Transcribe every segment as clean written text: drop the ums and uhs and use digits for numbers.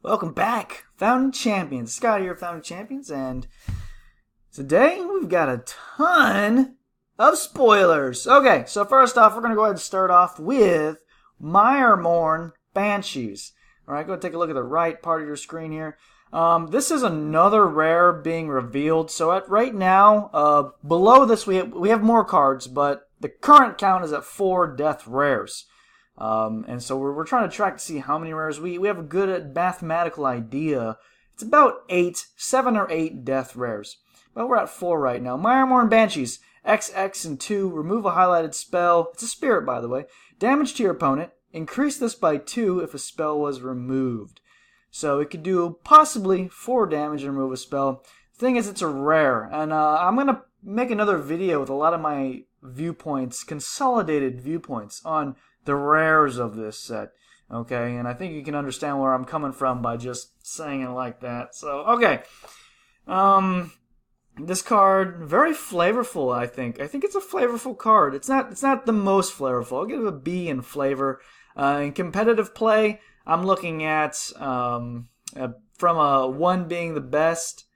Welcome back, Founding Champions. Scott here, Founding Champions, and today we've got a ton of spoilers. Okay, so first off, we're going to go ahead and start off with Myrmourn banshees. Alright, go ahead and take a look at the right part of your screen here. This is another rare being revealed. So right now, below this we have more cards, but the current count is at 4 death rares. And so we're trying to track to see how many rares. We have a good mathematical idea. It's about 7 or 8 death rares. But we're at 4 right now. Myrmourn banshees. XX and 2. Remove a highlighted spell. It's a spirit, by the way. Damage to your opponent. Increase this by 2 if a spell was removed. So it could do possibly 4 damage and remove a spell. Thing is, it's a rare. And I'm going to make another video with a lot of my viewpoints, consolidated viewpoints, on the rares of this set. Okay, and I think you can understand where I'm coming from by just saying it like that. So, okay. This card, very flavorful, I think. I think it's a flavorful card. It's not the most flavorful. I'll give it a B in flavor. In competitive play, I'm looking at from a 1 being the best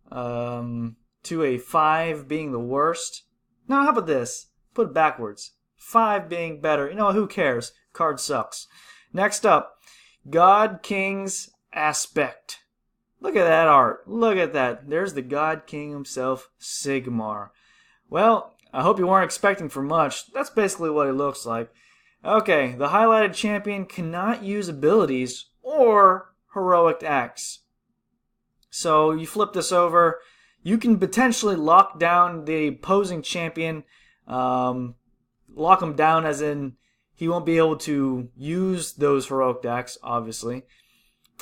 to a 5 being the worst. No, how about this? Put it backwards. 5 being better. You know, who cares? Card sucks. Next up, God King's Aspect. Look at that art. Look at that. There's the God King himself, Sigmar. Well, I hope you weren't expecting for much. That's basically what it looks like. Okay, the highlighted champion cannot use abilities or heroic acts. So you flip this over. You can potentially lock down the opposing champion. Lock him down as in he won't be able to use those heroic acts, obviously.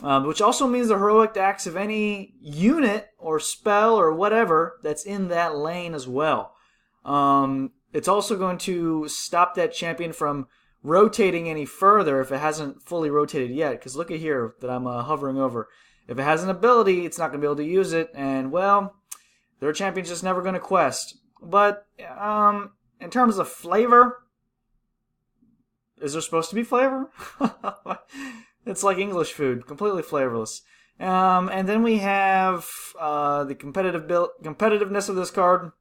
Which also means the heroic acts of any unit or spell or whatever that's in that lane as well. It's also going to stop that champion from rotating any further if it hasn't fully rotated yet. Because look at here that I'm hovering over. If it has an ability, it's not going to be able to use it. And, well, their champion's just never going to quest. But, in terms of flavor, is there supposed to be flavor? It's like English food, completely flavorless. And then we have the competitiveness of this card.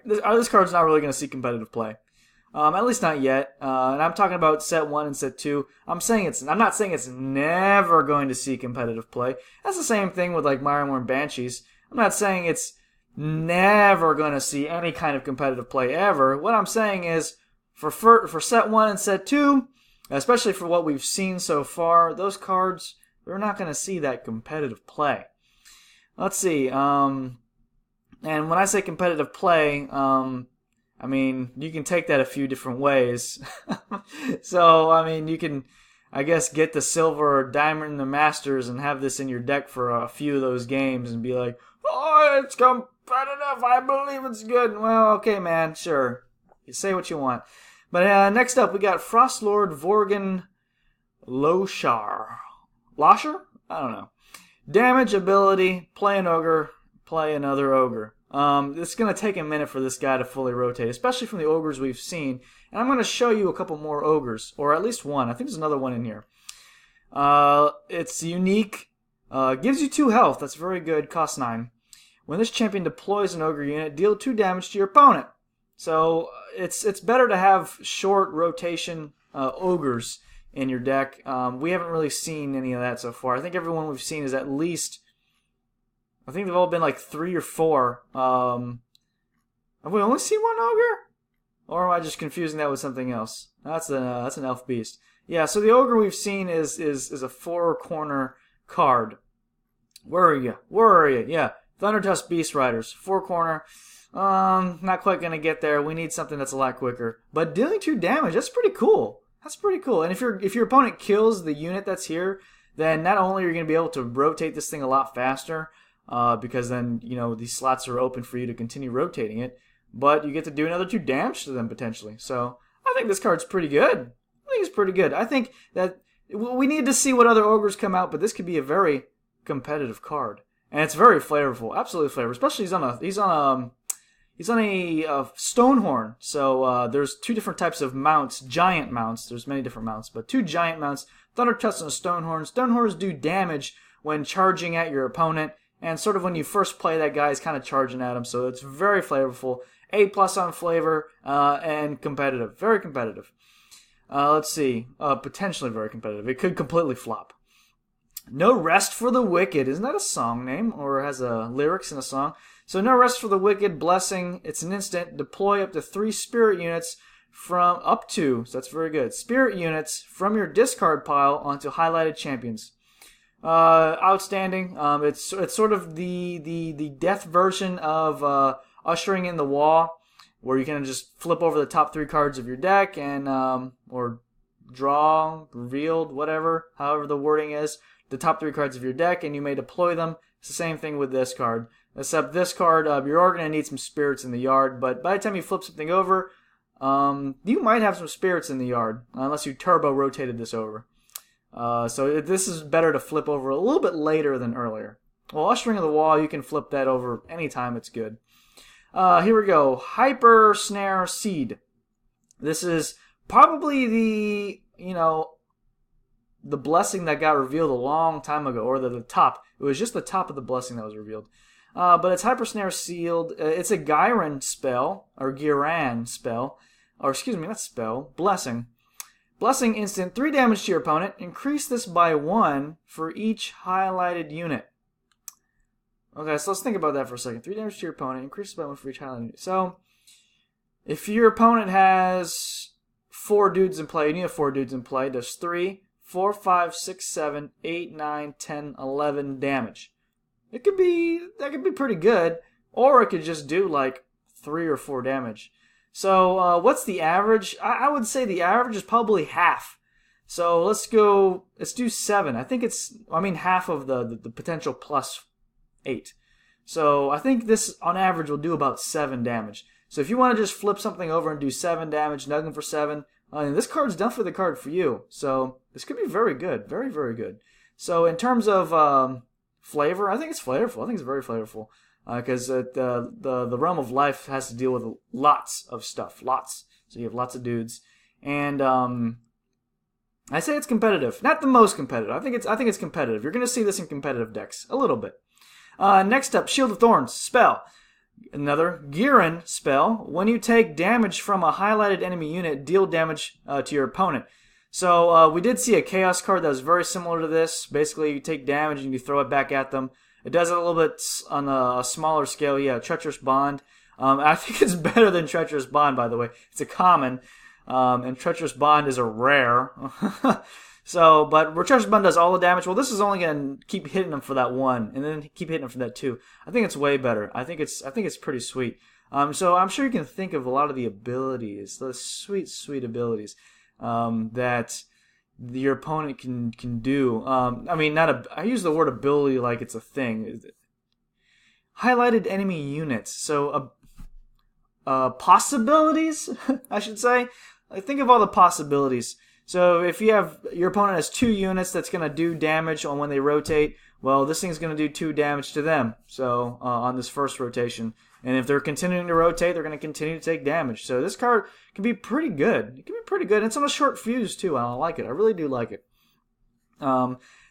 This card's not really going to see competitive play, at least not yet. And I'm talking about set 1 and set 2. I'm not saying it's never going to see competitive play. That's the same thing with like Myrmourn Banshees. I'm not saying it's never going to see any kind of competitive play ever. What I'm saying is, for set 1 and set 2, especially for what we've seen so far, those cards, they're not going to see that competitive play. Let's see. And when I say competitive play, I mean, you can take that a few different ways. So, I mean, you can, I guess, get the silver or diamond in the Masters and have this in your deck for a few of those games and be like, oh, it's competitive, I believe it's good. Well, okay, man, sure. You say what you want. But next up, we got Frostlord Vorgrun Loshar. Loshar? I don't know. Damage, ability, play an ogre, play another ogre. It's going to take a minute for this guy to fully rotate, especially from the ogres we've seen. And I'm going to show you a couple more ogres, or at least one. I think there's another one in here. It's unique. Gives you 2 health. That's very good. Costs 9. When this champion deploys an ogre unit, deal 2 damage to your opponent. So it's better to have short rotation ogres in your deck. We haven't really seen any of that so far. I think everyone we've seen is at least, I think they've all been like 3 or 4. Have we only seen 1 ogre? Or am I just confusing that with something else? That's an elf beast. Yeah, so the ogre we've seen is a 4-corner card. Where are you? Yeah, Thundertusk Beast Riders, 4-corner. Not quite gonna get there. We need something that's a lot quicker. But dealing 2 damage, that's pretty cool. And if your opponent kills the unit that's here, then not only are you gonna be able to rotate this thing a lot faster, because then, you know, these slots are open for you to continue rotating it, but you get to do another 2 damage to them potentially. So I think this card's pretty good. I think that we need to see what other ogres come out, but this could be a very competitive card. And it's very flavorful, absolutely flavorful. Especially he's on a Stonehorn. So there's 2 different types of mounts, giant mounts. There's many different mounts, but 2 giant mounts Thunder Tusk and Stone Horns. Stone Horns do damage when charging at your opponent, and sort of when you first play that guy is kind of charging at him, so it's very flavorful. A+ on flavor, and competitive. Very competitive. Let's see. Potentially very competitive. It could completely flop. No Rest for the Wicked. Isn't that a song name? Or has lyrics in a song? So No Rest for the Wicked, Blessing. It's an instant. Deploy up to 3 spirit units so that's very good. Spirit units from your discard pile onto highlighted champions. Outstanding. It's sort of the death version of Ushering in the Wall, where you can just flip over the top 3 cards of your deck and or draw, revealed, however the wording is, the top 3 cards of your deck, and you may deploy them. It's the same thing with this card, except this card, you are going to need some spirits in the yard, but by the time you flip something over, you might have some spirits in the yard, unless you turbo rotated this over. So this is better to flip over a little bit later than earlier. Well, Ushering in the Wall, you can flip that over anytime it's good. Here we go. Hypersnare Seed. This is probably the blessing that got revealed a long time ago, or the top. It was just the top of the blessing that was revealed. But it's Hypersnare Sealed. It's a Gyran spell, or Gyran spell. Or excuse me, not spell. Blessing. Blessing instant, 3 damage to your opponent. Increase this by 1 for each highlighted unit. Okay, so let's think about that for a second. 3 damage to your opponent. Increase by 1 for each highlighted unit. So, if your opponent has 4 dudes in play, and you have 4 dudes in play, does 3, 4, 5, 6, 7, 8, 9, 10, 11 damage. That could be pretty good. Or it could just do like 3 or 4 damage. So, what's the average? I would say the average is probably half. So, let's do 7. I think half of the potential plus 8. So, I think this, on average, will do about 7 damage. So, if you want to just flip something over and do 7 damage, nugging for 7, this card's definitely the card for you. So, this could be very good. Very, very good. So, in terms of flavor, I think it's flavorful. I think it's very flavorful. Because the realm of life has to deal with lots of stuff, lots. So you have lots of dudes, and I say it's competitive, not the most competitive. I think it's competitive. You're going to see this in competitive decks a little bit. Next up, Shield of Thorns spell, another Gyran spell. When you take damage from a highlighted enemy unit, deal damage to your opponent. So we did see a Chaos card that was very similar to this. Basically, you take damage and you throw it back at them. It does it a little bit on a smaller scale. Yeah, Treacherous Bond. I think it's better than Treacherous Bond, by the way. It's a common, and Treacherous Bond is a rare. So, but Treacherous Bond does all the damage. Well, this is only going to keep hitting them for that 1, and then keep hitting them for that 2. I think it's way better. I think it's pretty sweet. So I'm sure you can think of a lot of the abilities, those sweet, sweet abilities that your opponent can do. I use the word ability like it's a thing. Highlighted enemy units. So, possibilities, I should say. Think of all the possibilities. So, if your opponent has 2 units that's going to do damage on when they rotate, well, this thing's going to do 2 damage to them. So, on this first rotation. And if they're continuing to rotate, they're going to continue to take damage. So this card can be pretty good. It can be pretty good. It's on a short fuse, too. I like it. I really do like it.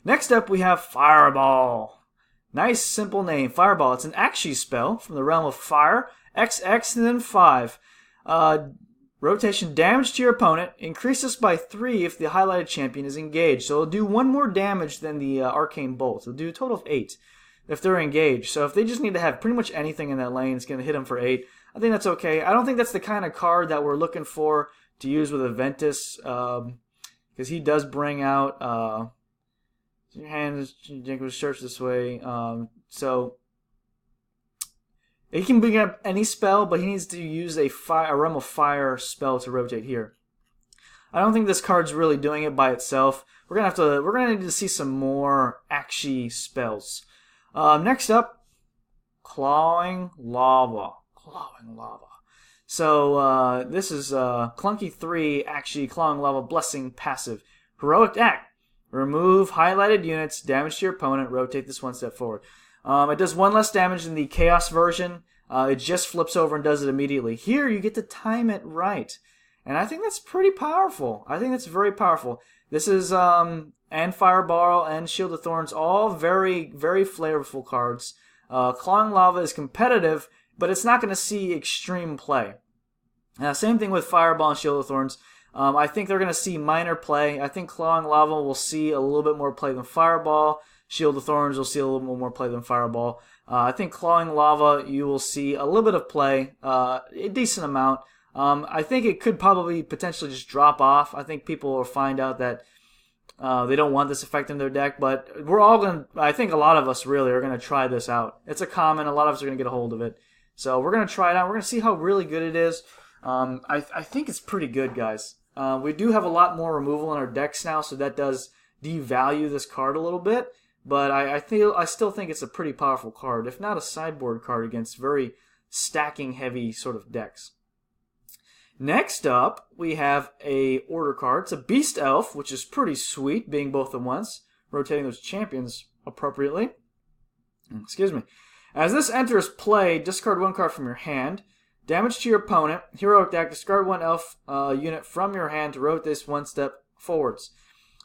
Next up, we have Fireball. Nice, simple name. Fireball. It's an Akshi spell from the realm of fire. XX and then 5. Rotation damage to your opponent. Increases by 3 if the highlighted champion is engaged. So it'll do 1 more damage than the Arcane Bolt. It'll do a total of 8. If they're engaged. So if they just need to have pretty much anything in that lane, it's going to hit them for 8. I think that's okay. I don't think that's the kind of card that we're looking for to use with Aventus, because he does bring out your hand was searched this way. So he can bring up any spell, but he needs to use a realm of fire spell to rotate here. I don't think this card's really doing it by itself. We're gonna need to see some more Akshi spells. Next up, Clawing Lava. Clawing Lava. So, this is Clunky 3, actually, Clawing Lava Blessing passive. Heroic Act. Remove highlighted units, damage to your opponent, rotate this 1 step forward. It does 1 less damage than the Chaos version. It just flips over and does it immediately. Here, you get to time it right. And I think that's pretty powerful. I think that's very powerful. This is, and Fireball and Shield of Thorns, all very, very flavorful cards. Clawing Lava is competitive, but it's not going to see extreme play. Same thing with Fireball and Shield of Thorns. I think they're going to see minor play. I think Clawing Lava will see a little bit more play than Fireball. Shield of Thorns will see a little bit more play than Fireball. I think Clawing Lava, you will see a little bit of play, a decent amount. I think it could probably potentially just drop off. I think people will find out that they don't want this effect in their deck, but we're all going to, I think a lot of us really are going to try this out. It's a common, a lot of us are going to get a hold of it. So we're going to try it out. We're going to see how really good it is. I think it's pretty good, guys. We do have a lot more removal in our decks now, so that does devalue this card a little bit. But I still think it's a pretty powerful card, if not a sideboard card against very stacking heavy sort of decks. Next up, we have a order card. It's a Beast Elf, which is pretty sweet, being both at once, rotating those champions appropriately. Excuse me. As this enters play, discard one card from your hand. Damage to your opponent. Heroic deck, discard one elf unit from your hand to rotate this one step forwards.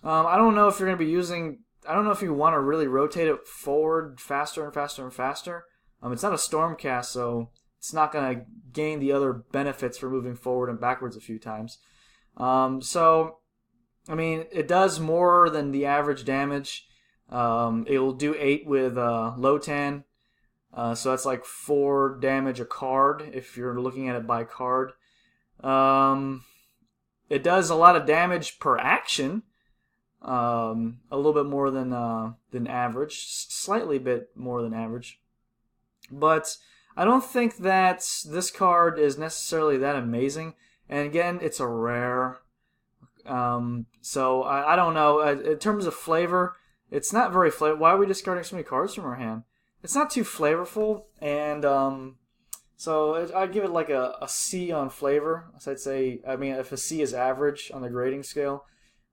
I don't know if you're going to be using... I don't know if you want to really rotate it forward faster and faster and faster. It's not a Stormcast, so it's not going to gain the other benefits for moving forward and backwards a few times. So, I mean, it does more than the average damage. It will do 8 with Lotan. So that's like 4 damage a card if you're looking at it by card. It does a lot of damage per action. A little bit more than average. Slightly bit more than average. But I don't think that this card is necessarily that amazing. And again, it's a rare. So I don't know. In terms of flavor, it's not very flavor. Why are we discarding so many cards from our hand? It's not too flavorful, and so I'd give it like a C on flavor. So I'd say, I mean, if a C is average on the grading scale,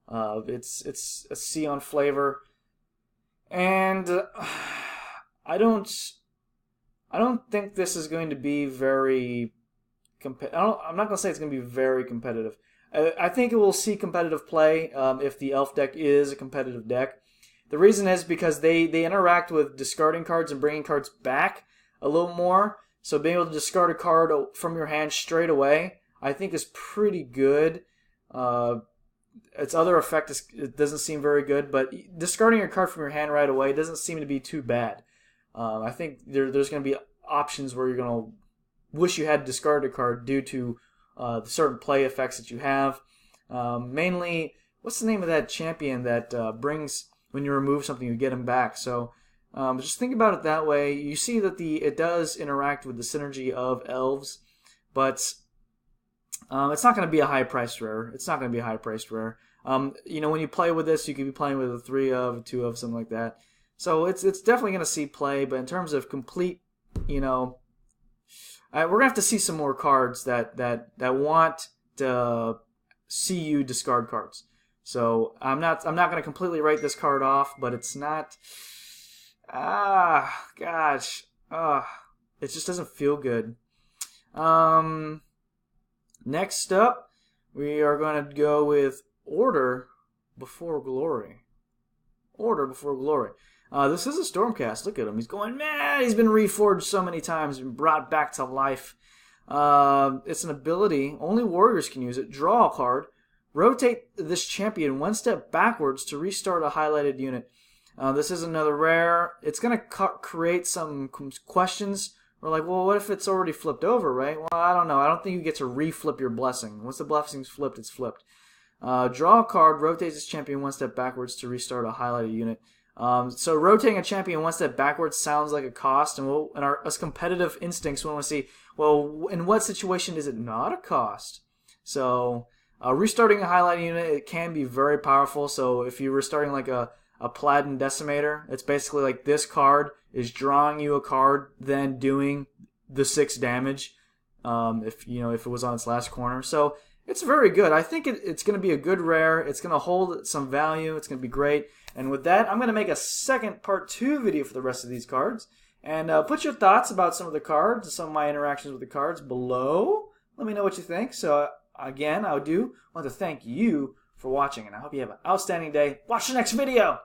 it's a C on flavor, and I don't think this is going to be very I'm not going to say it's going to be very competitive. I think it will see competitive play if the elf deck is a competitive deck. The reason is because they interact with discarding cards and bringing cards back a little more. So being able to discard a card from your hand straight away, I think is pretty good. Its other effect it doesn't seem very good, but discarding a card from your hand right away doesn't seem to be too bad. I think there's going to be options where you're going to wish you had discarded a card due to the certain play effects that you have. Mainly, what's the name of that champion that brings... when you remove something, you get them back. So just think about it that way. You see that it does interact with the synergy of elves, but it's not going to be a high-priced rare. It's not going to be a high-priced rare. When you play with this, you could be playing with a 3 of, a 2 of, something like that. So it's definitely going to see play, but in terms of complete, we're going to have to see some more cards that want to see you discard cards. So I'm not going to completely write this card off, but it's not. It just doesn't feel good. Next up, we are going to go with Order Before Glory. Order Before Glory. This is a Stormcast. Look at him. He's going mad. He's been reforged so many times and brought back to life. It's an ability. Only warriors can use it. Draw a card. Rotate this champion one step backwards to restart a highlighted unit. This is another rare. It's going to create some questions. We're like, well, what if it's already flipped over, right? Well, I don't know. I don't think you get to reflip your blessing. Once the blessing's flipped, it's flipped. Draw a card. Rotate this champion one step backwards to restart a highlighted unit. So rotating a champion one step backwards sounds like a cost, and as competitive instincts, we want to see, well, in what situation is it not a cost? So... restarting a highlighting unit, it can be very powerful. So if you're restarting like a Platinum Decimator, it's basically like this card is drawing you a card, then doing the 6 damage. If it was on its last corner, so it's very good. I think it's going to be a good rare. It's going to hold some value. It's going to be great. And with that, I'm going to make a second part 2 video for the rest of these cards, and put your thoughts about some of the cards, some of my interactions with the cards below. Let me know what you think. So again, I do want to thank you for watching, and I hope you have an outstanding day. Watch the next video!